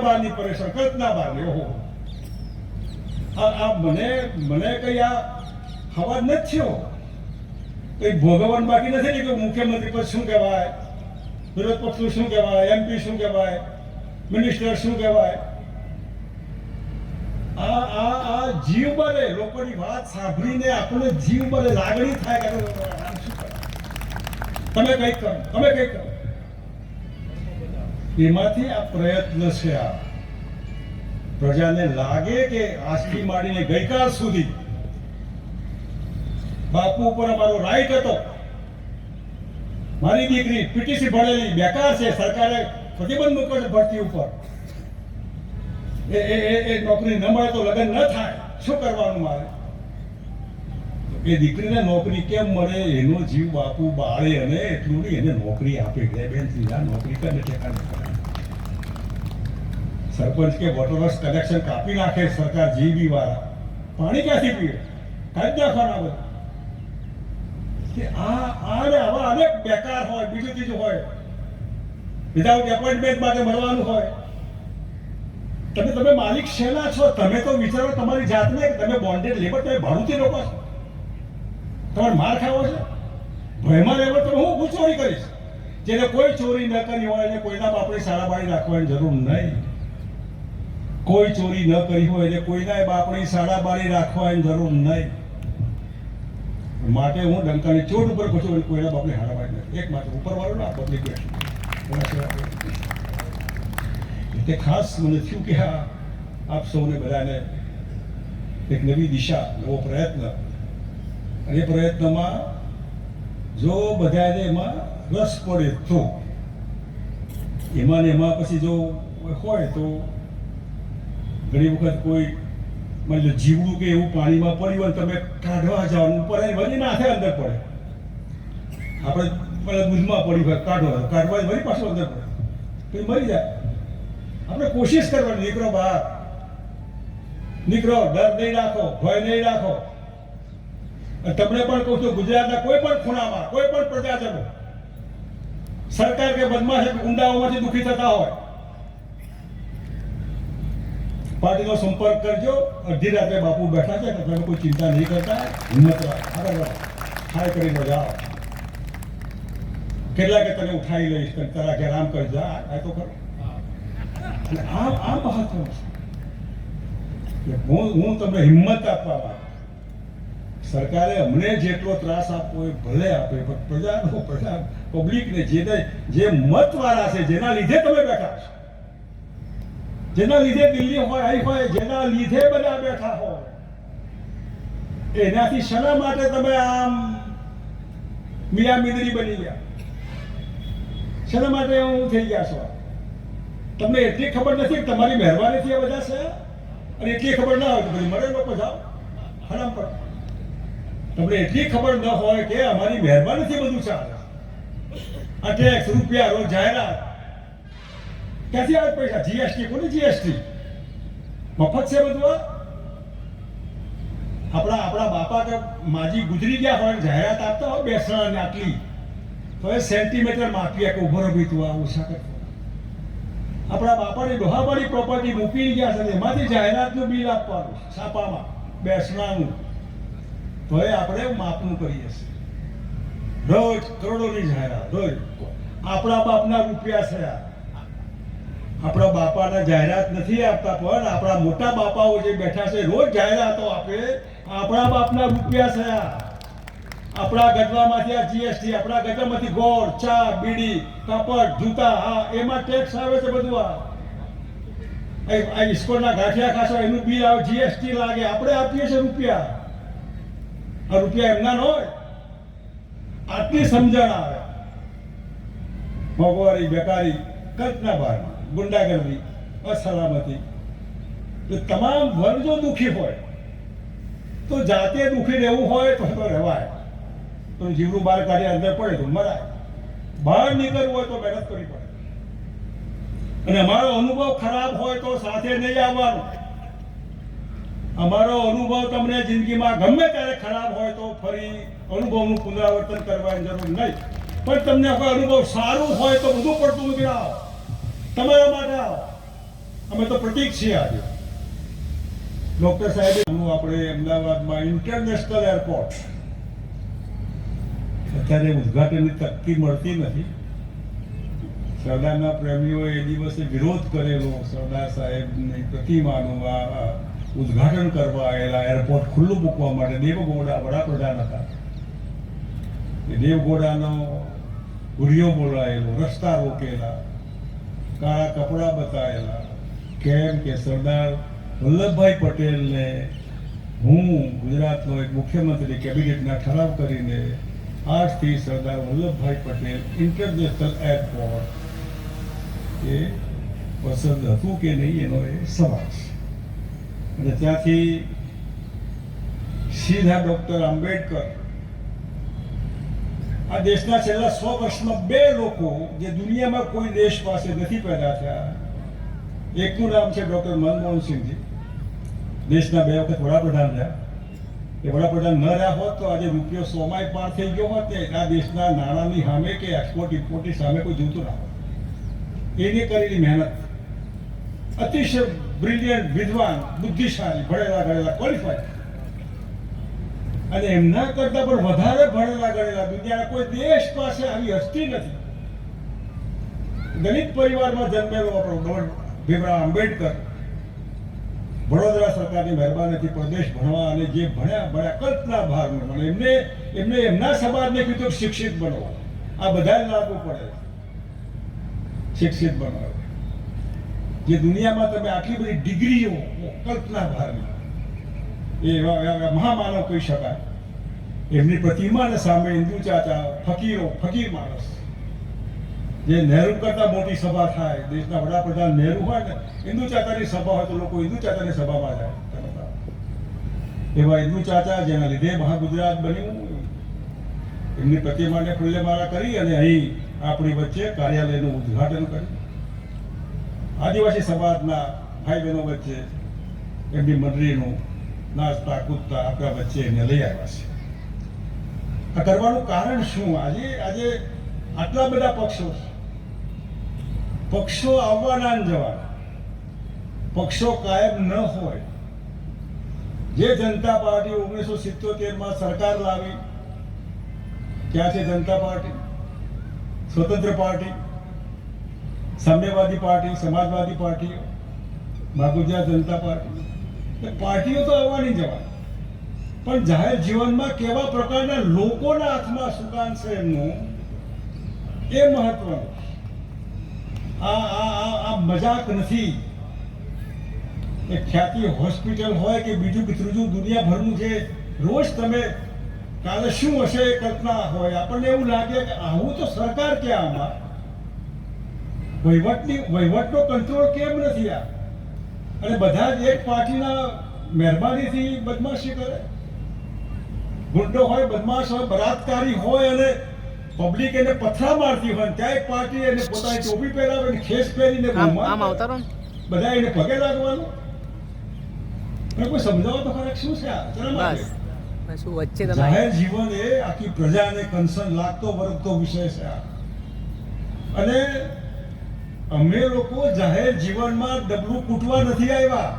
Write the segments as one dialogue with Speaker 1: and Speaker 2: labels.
Speaker 1: બારની પરેશાન કલ્પના બારની ઓહો આ મને કઈ આ હવા નથી થયો કઈ ભોગવવાનું બાકી નથી ને કે મુખ્યમંત્રી પદ શું કહેવાય, વિરોધ પક્ષ શું કહેવાય, એમપી શું કહેવાય, મિનિસ્ટર શું કહેવાય. આ જીવ બળે લોકોની વાત સાંભળીને આપણને જીવ બળે લાગણી થાય કે તમે કંઈક કરો, તમે કંઈક કરો. એમાંથી આ પ્રયત્ન છે. આ પ્રજાને લાગે કે આજથી માંડીને ગઈકાલ સુધી બાપુ ઉપર અમારો રાઈટ હતો, મારી દીકરી પીટીસી ભણેલી બેકાર છે, સરકારે પ્રતિબંધ મૂક્યો છે ભરતી ઉપર, એ નોકરી ન મળે તો લગ્ન ન થાય, શું કરવાનું મારે? એ દીકરીને નોકરી કેમ મળે એનો જીવ બાપુ બાળે અને એટલું નહીં એને નોકરી આપે કે બેન સીધા નોકરી કરે ઠેકાને કરે. સરપંચ કે વોટર કનેક્શન કાપી નાખે સરકાર, જીબી વાળા પાણી ક્યાંથી પીવે, કાઢી નાખવાના બધા. આવા અનેક બેકાર હોય, બીજું ત્રીજું હોય, વિધાઉટ એપોઇન્ટમેન્ટ માટે મળવાનું હોય. તમે માલિક શેના છો? તમે તો વિચારો તમારી જાતને કે તમે બોન્ડેડ લેબર, તમે ભાડુતી લોકો છો, તમારે માર ખાવો છે, ભયમાં લેબર તમે હું ચોરી કરીશ. જેને કોઈ ચોરી ન કરી હોય એને કોઈના બાપની શાળા બાળી રાખવાની જરૂર નહીં. કોઈ ચોરી ન કરી હોય એટલે કોઈના બાપની શાળા બાળી રાખવાની જરૂર નહીં. માટે હું ડંકાની ચોટ ઉપર કહું છું, કોઈના બાપની શાળા બાળી નથી. એક માત્ર ઉપરવાળો ના પબ્લિક એટલે ખાસ મને થયું કે હા આપ સૌને બધાને એક નવી દિશા, નવો પ્રયત્ન, અને એ પ્રયત્નમાં જો બધાને એમાં રસ પડે તો એમાં ને એમાં પછી જો હોય તો ઘણી વખત કોઈ માની લો જીવડું કે એવું પાણીમાં પડ્યું હોય તમે કાઢવા જાઓ ઉપર વળી નાખે અંદર પડે. આપણે દૂધમાં પડી હોય કાઢવા વળી પાછું અંદર પડે પછી મરી જાય. આપણે કોશિશ કરવાની, નીકળો બહાર, નીકળો, ડર નહીં રાખો, ભય નહીં રાખો. તમને પણ કહું છું, ગુજરાતના કોઈ પણ ખૂણામાં કોઈ પણ પ્રજાજનો સરકાર કે બદમાશ ગુંડાઓમાંથી દુઃખી થતા હોય, પાર્ટીનો સંપર્ક કરજો. અડધી રાત્રે બાપુ બેઠા છે, તમે કોઈ ચિંતા નહીં કરતા, હિંમત આગળ હાય કરીને જાઓ. કેટલાકે તને ઉઠાવી લઈશ, તારા ઘેર આમ કરી જા, આ તો કરો. આ મહત્વ છે. હું તમને હિંમત આપવા માંગુ. સરકારે અમને જેટલો ત્રાસ આપવો એ ભલે આપે, પણ પ્રજા પબ્લિકને જે મતવાળા છે, જેના લીધે તમે બેઠા છો, જેના લીધે દિલ્હી હોય, અહીં હોય, જેના લીધે બધા બેઠા હોય, એનાથી શેના માટે તમે આમ મિયા મિદરી બની ગયા? શેના માટે હું થઈ ગયા છો? તમને એટલી ખબર નથી કે તમારી મહેરબાનીથી આ બધા છે, અને એટલી ખબર ના હોય તો પછી મરે લોકો જાઓ હરામ પર. તમને એટલી ખબર ન હોય કે અમારી મહેરબાનીથી બધું ચાલે. આ ટેક્સ, રૂપિયા, રોજ જાહેરાત, ક્યાંથી આવે પૈસા? જીએસટી, કોની જીએસટી? મફત છે બધું. આપણા બાપા કે માજી ગુજરી ગયા હોય, જાહેરાત આપતા હોય બેસણ આટલી, તો એ સેન્ટીમીટર માપી કે ઉભો રહી તું આ ઓછા કર. આપણા બાપાની ડોહાવાળી પ્રોપર્ટી મૂકી ગયા છે, એમાંથી જાહેરાતનું બિલ આપવાનું છાપામાં બેસણાનું, તો એ આપણે માપનું કરીએ છીએ. રોજ કરોડોની જાહેરાત, રોજ આપણા બાપના રૂપિયા છે. આપણા બાપાના જાહેરાત નથી આપતા, પણ આપણા મોટા બાપાઓ જે બેઠા છે રોજ જાહેરાતો આપે, આપણા બાપના રૂપિયા છે. આપણા ગઢવામાંથી આ જીએસટી, આપણા ગઢવામાંથી ગોળ, ચા, બીડી, કાપડ, જૂતા, હા એમાં ટેક્સ આવે છે બધું. આ ઇસ્કોનના ગાંઠિયા ખાશો એનું બિલ આવે, જીએસટી લાગે, આપણે આપીએ છીએ રૂપિયા. આ રૂપિયા એમના ન હોય. આટલી સમજણ આવે. મોંઘવારી, બેકારી, કલ્પના બહારમાં, ગુંડાગર્દી, અસલામતી, તો તમામ વર્ગ જો દુઃખી હોય તો જાતે દુઃખી રહેવું હોય તો રહેવાય. તો જીવનું બહાર કાઢી અંદર પડે તો મરાય. બહાર નીકળવું હોય તો મહેનત કરવી પડે. અને અમારો અનુભવ ખરાબ હોય તો સાથે નહીં આવવાનું. અમારો અનુભવ તમને જિંદગીમાં ગમે ત્યારે ખરાબ હોય તો ફરી અનુભવનું પુનરાવર્તન કરવાની જરૂર નહીં. પણ તમને કોઈ અનુભવ સારું હોય તો બધું પડતું મૂકી આવો, તમારા માટે આવો. અમે તો પ્રતીક છીએ આજે. ડૉક્ટર સાહેબે આપણે અમદાવાદમાં ઇન્ટરનેશનલ એરપોર્ટ અત્યારે ઉદ્ઘાટનની તકતી મળતી નથી. સરદારના પ્રેમીઓએ એ દિવસે વિરોધ કરેલો સરદાર સાહેબની પ્રતિમાનું આ ઉદ્ઘાટન કરવા આવેલા એરપોર્ટ ખુલ્લું મૂકવા માટે. દેવગૌડા વડાપ્રધાન હતા. એ દેવગૌડાનો હુરિયો બોલાયેલો, રસ્તા રોકેલા, કાળા કપડાં બતાવેલા. કેમ કે સરદાર વલ્લભભાઈ પટેલને હું ગુજરાતનો એક મુખ્યમંત્રી કેબિનેટના ઠરાવ કરીને આજથી સરદાર વલ્લભભાઈ પટેલ ઇન્ટરનેશનલ એરપોર્ટ એ પસંદ હતું કે નહીં એનો એ સવાલ છે. અને ત્યાંથી સીધા ડૉક્ટર આંબેડકર. આ દેશના છેલ્લા 100 વર્ષમાં 2 લોકો જે દુનિયામાં કોઈ દેશ પાસે નથી પેદા થયા. એકનું નામ છે ડૉક્ટર મનમોહન સિંહજી, દેશના 2 વખત વડાપ્રધાન રહ્યા. એ વડાપ્રધાન ન રહ્યા હોત તો આજે રૂપિયો 100 પાર થઈ ગયો હોત ને આ દેશના નાણાંની સામે કે એક્સપોર્ટ ઇમ્પોર્ટની સામે કોઈ જોતું ના હોત. એની કરેલી મહેનત, અતિશય બ્રિલિયન્ટ, વિદ્વાન, બુદ્ધિશાળી, ભણેલા ગણેલા, ક્વોલિફાઈડ, અને એમના કરતા પણ વધારે ભણેલા ગણેલા દુનિયાના કોઈ દેશ પાસે આવી હસ્તી નથી. દલિત પરિવારમાં જન્મેલો આપણો ભીમરાવ આંબેડકર વડોદરા સરકારની મહેરબાનીથી પ્રદેશ ભણવા અને જે ભણ્યા કલ્પના ભાર મને એમને એમના સમાજને કીધું શિક્ષિત બનો. આ બધા લાગુ પડે, શિક્ષિત બનાવે. જે દુનિયામાં તમે આટલી બધી ડિગ્રીઓ કલ્પના ભારની એવા મહામાનવ કહી શકાય. એમની પ્રતિમાને સામે હિન્દુ ચાચા, ફકીર માણસ, જે નહેરુ કરતા મોટી સભા થાય, દેશના વડાપ્રધાન નહેરુ હોય ને, હિન્દુ ચાચાની સભા હોય તો લોકો હિન્દુ ચાચાની સભામાં જાય. એવા હિન્દુ ચાચા જેના લીધે મહાગુજરાત બન્યું, એમની પ્રતિમાને ફૂલેમાળા કરી અને અહીં આપણી વચ્ચે કાર્યાલયનું ઉદ્ઘાટન કર્યું. આદિવાસી સમાજના ભાઈ બહેનો વચ્ચે એમની મંડળીનું નાચતા કૂદતા આપણા વચ્ચે એને લઈ આવ્યા છે. આ કરવાનું કારણ શું? આજે આટલા બધા પક્ષો આવવાના ને જવાના. પક્ષો કાયમ ન હોય. જે જનતા પાર્ટી 1977માં સરકાર લાવી, ક્યાં છે જનતા પાર્ટી, સ્વતંત્ર પાર્ટી, સામ્યવાદી પાર્ટી, સમાજવાદી પાર્ટીઓ, ગુજરાત જનતા પાર્ટી. પાર્ટીઓ તો આવવાની જવાની, પણ જાહેર જીવનમાં કેવા પ્રકારના લોકોના હાથમાં સુકાન છે એમનું, એ મહત્વનું. આ મજાક નથી. એક ખ્યાતિ હોસ્પિટલ હોય કે બીજું કે ત્રીજું દુનિયાભરનું જે રોજ તમે કાલે શું હશે એ કલ્પના હોય. આપણને એવું લાગે કે આવું તો સરકાર ક્યાં, આમાં વહીવટનો કંટ્રોલ કેમ નથી આ? અને બધા જ એક પાર્ટીના મહેરબાનીથી બદમાશી કરે. ગુંડો હોય, બદમાશ હોય, બળાત્કારી હોય અને પબ્લિક એને પથરા મારતી હોય, ત્યાં એક પાર્ટી એને પોતાની ટોપી પહેરાવે ને ખેસ પહેરીને બધા એને પગે લાગવાનું. કોઈ સમજાવો તો ખરેખર શું છે આ? જાહેર જીવન એ આખી પ્રજાને કન્સર્ન લાગતો વર્ગતો વિષય છે આ. અને અમે લોકો જાહેર જીવનમાં ડબલું કૂટવા નથી આવ્યા.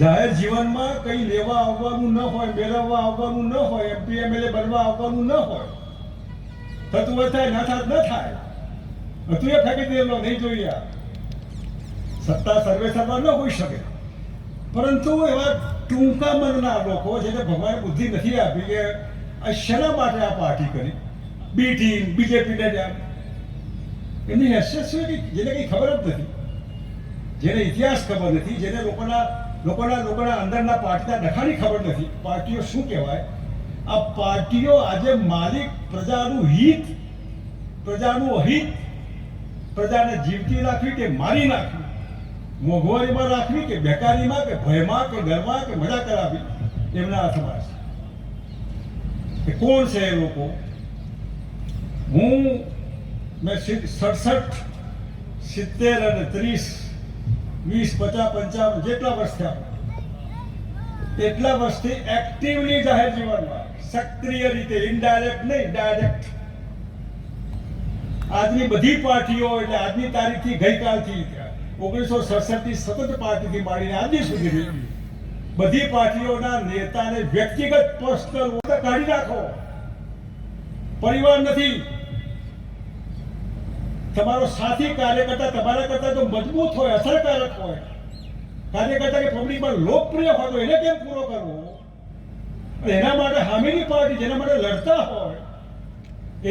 Speaker 1: જાહેર જીવનમાં કઈ લેવા આવવાનું ન હોય, મેળવવા આવવાનું ન હોય, MP MLA બનવા આવવાનું ન હોય. થતું હોય થાય, ના થાય ન થાય. હતું એ ફેંકી દેલો, નહીં જોઈએ. સત્તા સર્વેસરમાં ન હોઈ શકે, પરંતુ એવા ટૂંકા મનના લોકો જેને ભગવાને બુદ્ધિ નથી આપી કે આ શેના માટે આ પાર્ટી કરી, બી ટીમ, BJP ને એમની હેસિયત શું કે જેને કંઈ ખબર જ નથી, જેને ઇતિહાસ ખબર નથી, જેને લોકોના અંદરના પાર્ટીના ડખાની ખબર નથી. પાર્ટીઓ શું કહેવાય? આ પાર્ટીઓ આજે માલિક પ્રજાનું હિત, પ્રજાનું અહિત, પ્રજાને જીવતી રાખવી કે મારી નાખવી, મોંઘવારીમાં રાખવી કે બેકારીમાં કે ભયમાં કે ડરમાં કે મજા કરાવી, એમના હાથમાં છે. કોણ છે એ લોકો? મેં 67, 70 અને 30, 20, 50, 55 જેટલા વર્ષ થયા, એટલા વર્ષથી એક્ટિવલી જાહેર જીવનમાં સક્રિય રીતે, ઇનડાયરેક્ટ નહીં, ડાયરેક્ટ. આજની બધી પાર્ટીઓ એટલે આજની તારીખથી ગઈકાલથી 1967 થી સતત પાર્ટીથી માંડીને આજ સુધી બધી પાર્ટીઓના નેતાને વ્યક્તિગત પર્સનલ કાઢી નાખો. પરિવાર નથી. તમારો સાથી કાર્યકર્તા તમારા કરતા તો મજબૂત હોય, અસરકારક હોય, કાર્યકર્તા કે પબ્લિકમાં લોકપ્રિય હોય તો એને કેમ પૂરો કરવો? અને એના માટે સામેની પાર્ટી જેના માટે લડતા હોય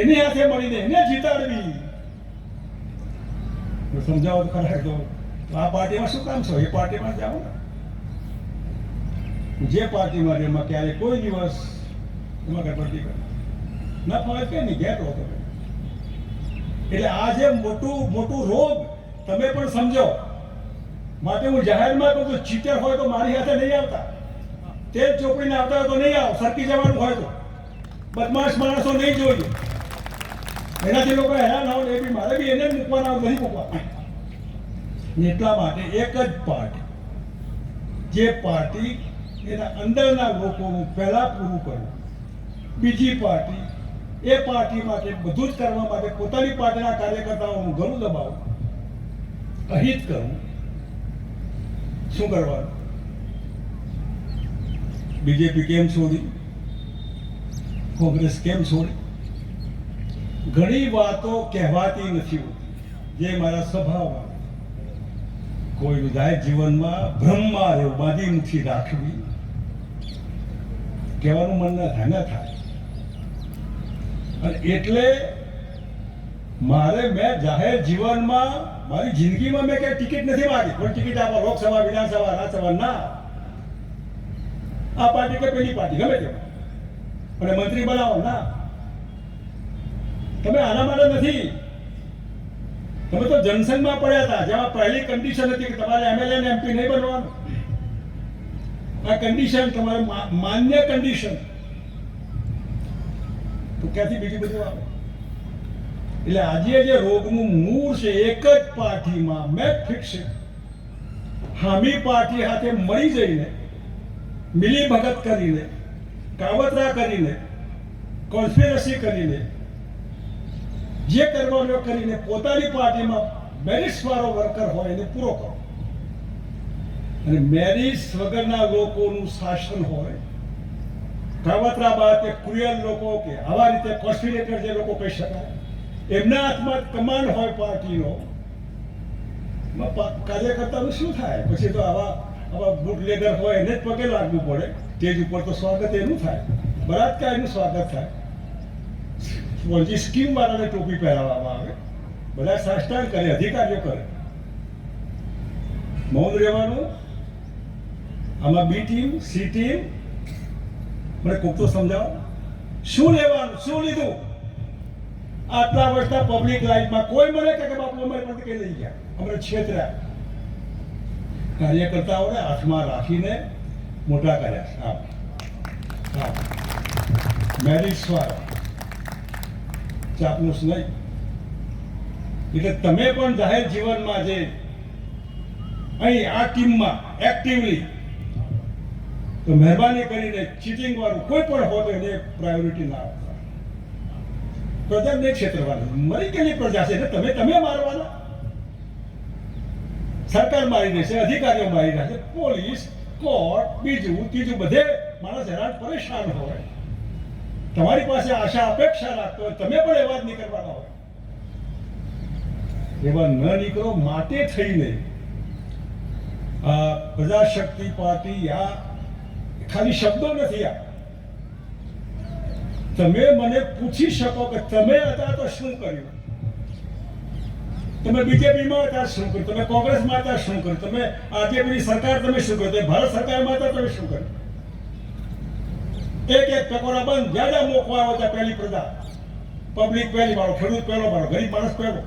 Speaker 1: એની હાથે મળીને એને જીતાડવી. સમજાવો તો ખરા તો આ પાર્ટીમાં શું કામ છો? એ પાર્ટીમાં જાઓ ને. જે પાર્ટીમાં એમાં ક્યારે કોઈ દિવસ એમાં ગડબડી કરે ના ફાવે કઈ નહીં, ઘેર રહો તમે. એટલે આ જે મોટું રોગ તમે પણ સમજો. માટે હું જાહેરમાં કહું છું, ચીટર હોય તો મારી હાથે નહીં આવતા, તેલ ચોપડીને આવતા હોય તો નહીં આવો, સરકી જવાનું હોય તો. બદમાશ માણસો નહીં જોઈએ, એનાથી લોકો હેરાન હોય એ બી મારે બી એને જ મૂકવાના નહીં મૂકવા. એટલા માટે એક જ પાર્ટી, જે પાર્ટી એના અંદરના લોકોનું પહેલા પૂરું કરવું, બીજી પાર્ટી એ પાર્ટી માટે બધું જ કરવા માટે પોતાની પાર્ટીના કાર્યકર્તાઓનું ગળું દબાવવું, અહિત કરવું. શું કરવાનું? બીજેપી કેમ છોડી? કોંગ્રેસ કેમ છોડી? ઘણી વાતો કહેવાતી નથી હોતી, જે મારા સ્વભાવમાં. કોઈનું જાહેર જીવનમાં ભ્રમમાં રહેવું, બાંધી નથી રાખવી, કહેવાનું મન ન થાય. અને એટલે મેં જાહેર જીવનમાં મારી જિંદગીમાં મેં ક્યાંય ટિકિટ નથી માંગી. કોઈ ટિકિટ આપો, લોકસભા, વિધાનસભા, રાજ્યસભા, ના. આ પાર્ટી કે પેલી પાર્ટી ગમે તે અને મંત્રી બનાવો, ના. તમે આના માટે નથી. તમે તો જનસંઘમાં પડ્યા હતા, જેમાં પહેલી કન્ડિશન હતી કે તમારે એમએલએ ને એમપી નહીં બનવાનું. આ કન્ડિશન તમારે માન્ય કન્ડિશન, તો ક્યાંથી બીજું બધું આવે? એટલે આજે જે રોગનું મૂળ છે એક જ પાર્ટીમાં મેં ફિક્સ છે. હામી પાર્ટી સાથે મળી જઈને, મિલી ભગત કરીને, કાવતરા કરીને, કોન્સ્પિરસી કરીને, જે કરવાનો કરીને પોતાની પાર્ટીમાં મેરિટ્સ વાળો વર્કર હોય એને પૂરો કરો. અને મેરિટ્સ વગરના લોકોનું શાસન હોય, કાવતરા બાદ ક્રુઅલ લોકો કે આવા રીતે કોન્સ્પિરેટર જે લોકો કહી શકાય, એમના હાથમાં કમાન્ડ હોય પાર્ટીનો, કાર્યકર્તાનું શું થાય? પછી તો આવા બુટલેગર હોય એને જ પગે લાગવું પડે. સ્ટેજ ઉપર તો સ્વાગત એનું થાય, બળાત્કારનું સ્વાગત થાય, સ્કીમ વાળાને ટોપી પહેરાવવામાં આવે, બધા સાષ્ટાંગ કરે, અધિકારીઓ કરે. મૌન રહેવાનું. આમાં બી ટીમ, સી ટીમ, મને કોક તો સમજાવો, શું લેવાનું, શું લીધું? આટલા વર્ષના પબ્લિક લાઈફમાં કોઈ મને કે બાપુ અમારી પાસે કઈ લઈ ગયા, અમને છેતર્યા. કાર્યકર્તાઓને હાથમાં રાખીને મોટા કર્યા. મેરિટ્સ વાળા, ચાપલુસ નહીં. એટલે તમે પણ જાહેર જીવનમાં જે અહીં આ ટીમમાં એક્ટિવલી, તો મહેરબાની કરીને ચીટિંગ વાળું કોઈ પણ હોય તો એને પ્રાયોરિટી ના આપતા. પ્રજાને છેતરવાની મરી ગયેલી પ્રજા છે એટલે તમે મારવાના. સરકાર મારી દેશે, અધિકારીઓ મારી દેશે, પોલીસ, કોર્ટ, બીજું ત્રીજું, બધે માણસ હેરાન પરેશાન હોય. તમારી પાસે આશા અપેક્ષા રાખતો હોય, તમે પણ એવા જ નીકળવાના હોય. એવા ન નીકળો. માટે થઈને આ પ્રજાશક્તિ પાર્ટી આ ખાલી શબ્દો નથી. આ તમે મને પૂછી શકો કે તમે હતા તો શું કર્યું, તમે બીજેપીમાં હતા શું કર્યું, તમે કોંગ્રેસમાં હતા શું કર્યું, તમે આરજેપીની સરકાર તમે શું કર્યું, તમે ભારત સરકારમાં હતા તમે શું કર્યું. એક ટકોરા બંધ, જ્યાં મોકવા આવે ત્યાં પહેલી પ્રજા, પબ્લિક પહેલી વાળો, ખેડૂત પહેલો વાળો, ગરીબ માણસ પહેલો,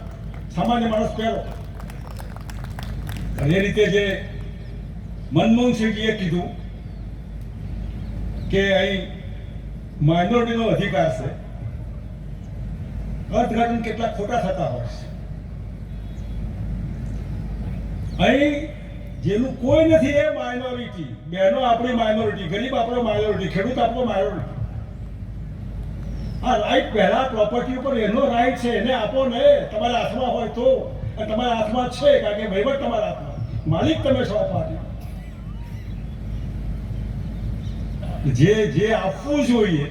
Speaker 1: સામાન્ય માણસ પહેલો. એ રીતે જે મનમોહનસિંહજીએ કીધું કે અહીં માઇનોરિટીનો અધિકાર છે, અર્થઘટન કેટલા ખોટા થતા હોય છે. અહીં જેનું કોઈ નથી એ માઇનોરિટી. બહેનો આપણી માઇનોરિટી, ગરીબ આપણો માઇનોરિટી, ખેડૂત આપણો માઇનોરિટી. આ રાઈટ પહેલા પ્રોપર્ટી ઉપર એનો રાઈટ છે, એને આપો ને. તમારા હાથમાં હોય તો અને તમારા હાથમાં છે, કારણ કે વહીવટ તમારા હાથમાં, માલિક તમે છો આ પાર્ટી. જે આપવું જોઈએ